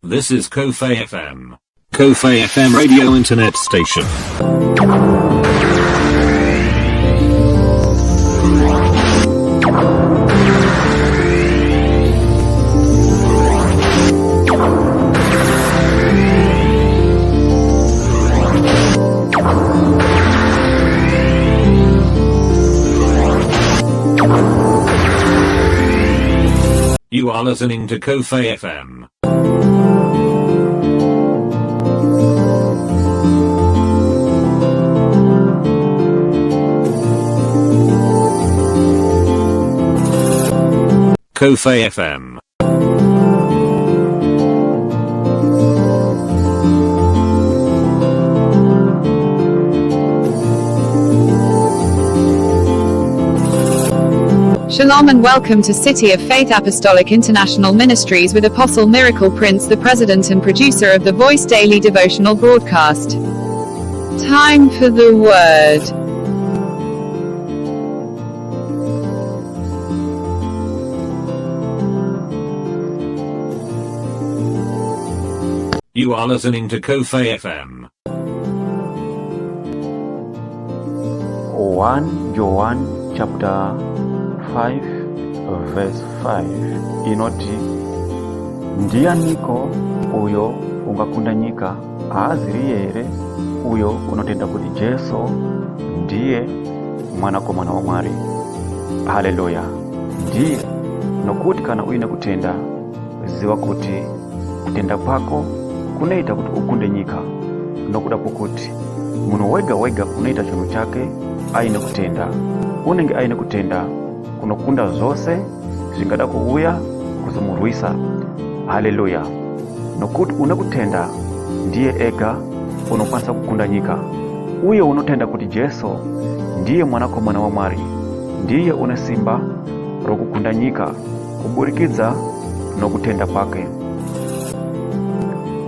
This is Kofe FM. Kofe FM radio internet station. You are listening to Kofe FM. Kofe FM. Shalom and welcome to City of Faith Apostolic International Ministries with Apostle Miracle Prince, the president and producer of the Voice Daily Devotional Broadcast. Time for the Word. You are listening to Kofe FM. 1 John chapter 5 verse 5 inoti ndiyaniko uyo ungakundanyika aaziriyere uyo unotenda kuti Jesu ndiye mwanakomana wa Mwari. Haleluya. Ndiye nokuti kana uine kutenda ziwa kuti kutenda kwako kunaita kuti ukunde nyika, nokudapo kuti muno wega unaita chinu chake aine kutenda. Unenge aine kutenda kunokunda zose zingada kuuya kuzumurwisa. Haleluya. Nokuti unakutenda ndiye ega unokwanisa kukunda nyika. Uyo unotenda kuti Jesu ndiye mwanakomana wa Mwari, ndiye une simba rokukunda nyika kuburikiza nokutenda kwake.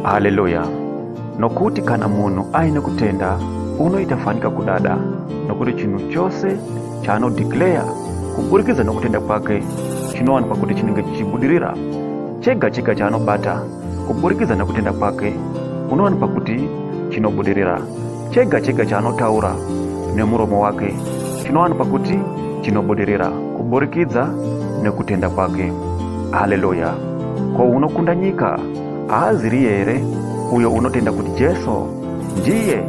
Haleluya. Nokuti kana muno aine kutenda uno itafanika kudada, nokuti chinu chose chano declare kuburikiza nokutenda kwake chinowana pakuti chinenge chichibudirira. Chega chano bata kuburikiza nokutenda kwake unowana pakuti chinobudirira. Chega chano taura nemuromo wake chinowana pakuti chinobudirira kuburikiza nokutenda kwake. Haleluya. Kwa unokunda nyika aaziriyere uyo unotenda kuti Jesu ndiye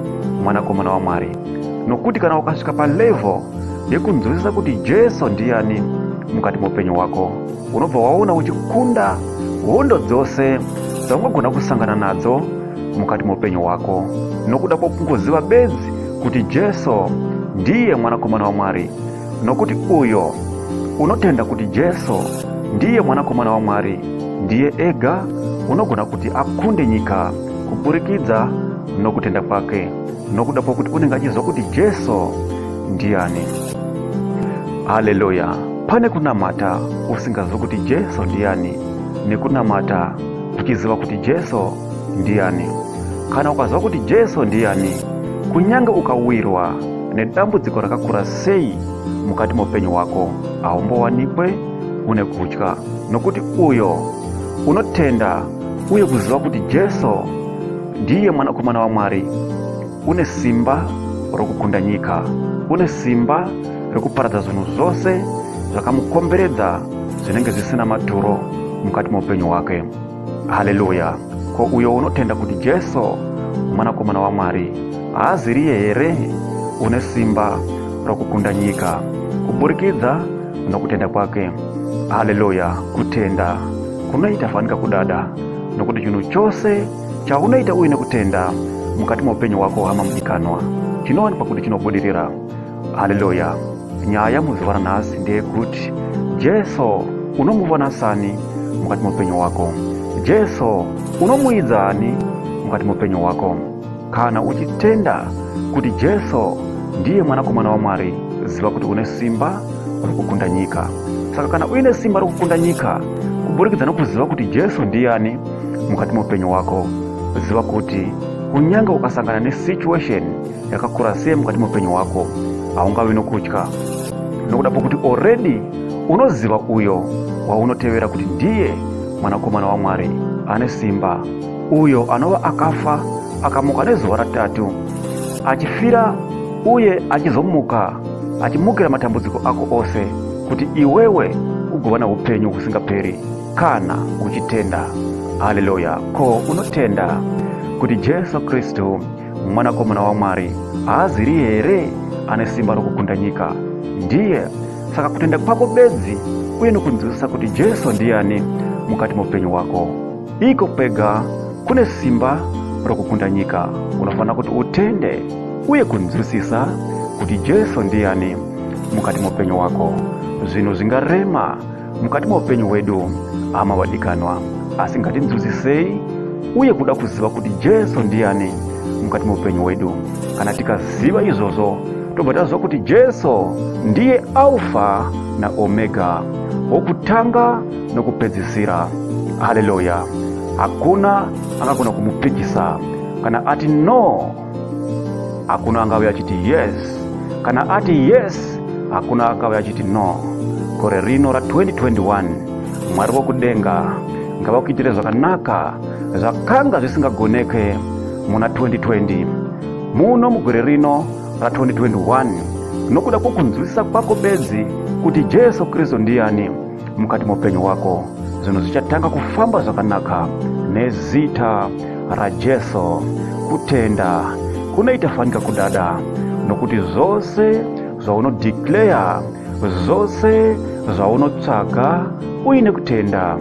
mwanakomana wa Mwari. Nokuti kana ukasvika pa level yekunzwisisa kuti Jesu ndiyani mukati mupenyu wako, unobva waona uchikunda hondo dzose dzaungagona kusangana nadzo mukati mupenyu wako, nokuda kwokungoziva bedzi kuti Jesu ndiye mwanakomana wa Mwari. Nokuti uyo unotenda kuti Jesu ndiye mwanakomana wa Mwari ndiye ega unogona kuti akunde nyika kuburikidza nokutenda kwake, nokuda pokuti unenge achizwa kuti Jesu ndiyani. Haleluya. Pane kunamata usingazwa kuti Jesu ndiyani, nekunamata uchiziva kuti Jesu ndiyani. Kana ukazwa kuti Jesu ndiyani, kunyanga ukawirwa nedambudziko rakakura sei mukati mupenyu wako, aumbowanikwe une kutya. Nokuti uyo unotenda uye kuziva kuti Jesu ndiye mwanakomana wa Mwari une simba rokukunda nyika, une simba rekuparadza zvinhu zvose zvakamukomberedza zvinenge zvisina maturo mukati mupenyu wake. Haleluya. Ko uyo unotenda kuti Jesu mwanakomana wa Mwari aaziriye here une simba rokukunda nyika kuburikidza nokutenda kwake. Haleluya. Kutenda kunoita fanika kudada, nokuti chinu chose chaunoita uine kutenda mukati mupenyu wako hama mudikanwa chinowana pakuti chinobudirira. Haleluya. Nyaya muzuva ranhasi ndeyekuti Jesu unomuvona sani mukati mupenyu wako? Jesu unomuidzani mukati mupenyu wako? Kana uchitenda kuti Jesu ndiye mwanakomana wa Mwari, ziva kuti une simba rokukunda nyika. Saka kana uine simba rokukunda nyika kuburikidza nokuziva kuti Jesu ndiyani mukati mupenyu wako, ziva kuti kunyanga ukasangana nesituation yakakura sei mukati mupenyu wako haungavi nokutya, nokuda pokuti already unoziva uyo waunotevera kuti ndiye mwanakomana wa Mwari ane simba, uyo anova akafa akamuka nezuva ratatu, achifira uye achizomuka achimukira matambudziko ako ose, kuti iwewe ugovana upenyu husingaperi kana uchitenda. Haleluya! Ko unotenda kuti Jesu Kristu mwanakomana wa Mwari haaziri here ane simba rokukunda nyika? Ndiye saka kutenda kwako bedzi uye nokunzwisisa kuti Jesu ndiyani mukati mupenyu wako, iko pega kune simba rokukunda nyika. Unofana kuti utende uye kunzwisisa kuti Jesu ndiyani mukati mupenyu wako. Zvinhu zvingarema mukati mupenyu wedu ama wadikanwa, asi ngatinzwisisei uye kuda kuziva kuti Jesu ndiyani mukati mupenyu wedu. Kana tikaziva izvozvo tobva taziva kuti Jesu ndiye Alfa na Omega, wokutanga nokupedzisira. Haleluya! Hakuna angagona kumupikisa. Kana ati no, hakuna angauya achiti yes. Kana ati yes, hakuna angauya achiti no. Gore rino ra 2021 Mwari wokudenga ngavakuitire zvakanaka zvakanga zvisingagoneke muna 2020. Muno mugore rino ra 2021, nokuda kwokunzwisisa kwako bedzi kuti Jesu Kristu ndiyani mukati mupenyu wako, zvinhu zvichatanga kufamba zvakanaka nezita ra Jesu. Kutenda kunoita fanika kudada, nokuti zvose zvaunodeclare, zvose zvaunotsvaga uine kutenda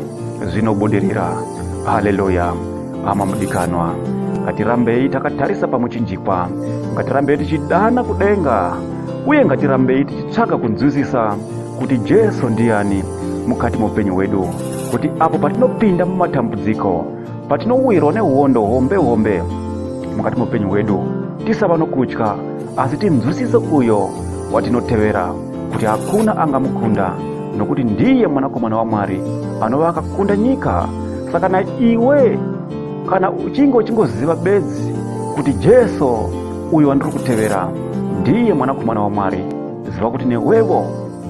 zvinobudirira. Haleluya! Ama mudikanwa, ngatirambei takatarisa pamuchinjikwa, ngatirambei tichidana kudenga, uye ngatirambei tichitsvaga kunzwisisa kuti Jesu ndiyani mukati mupenyu wedu, kuti apo patinopinda mumatambudziko, patinowirwa neuhondo hombe mukati mupenyu wedu, tisava nokutya, asi tinzwisise uyo watinotevera, kuti hakuna angamukunda, nokuti ndiye mwanakomana wa Mwari anova akakunda nyika. Saka na iwe kana uchingoziva bedzi kuti Jesu uyo wandiri kutevera ndiye mwanakomana wa Mwari, ziva kuti newewo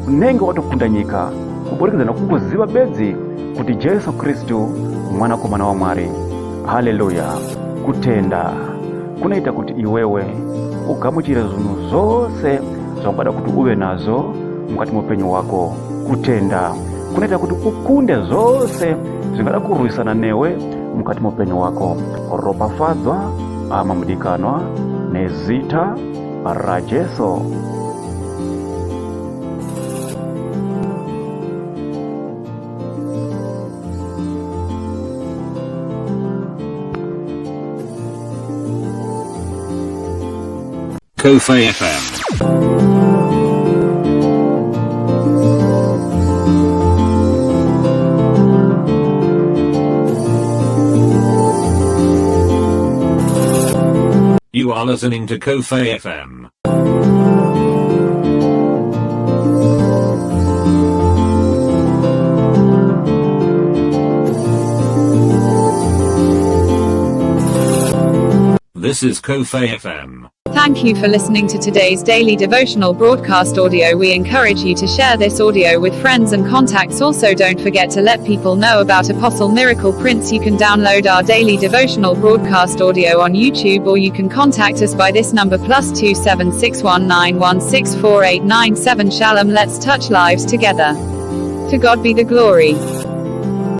unenge watokunda nyika kuburikidza nokungoziva bedzi kuti Jesu Kristu mwanakomana wa Mwari. Haleluya! Kutenda kunoita kuti iwewe ugamuchire zvinhu zvose zvaungada kuti uve nazvo mukati mupenyu wako. Kutenda kunoita kuti ukunde zvose zvingada kurwisana newe mukati mupenyu wako. Ropafadzwa ama mudikanwa nezita ra Jesu. Kofe FM. You are listening to Kofe FM. This is Kofe FM. Thank you for listening to today's daily devotional broadcast audio. We encourage you to share this audio with friends and contacts. Also, don't forget to let people know about Apostle Miracle Prince. You can download our daily devotional broadcast audio on YouTube, or you can contact us by this number +27619164897. Shalom. Let's touch lives together. To God be the glory.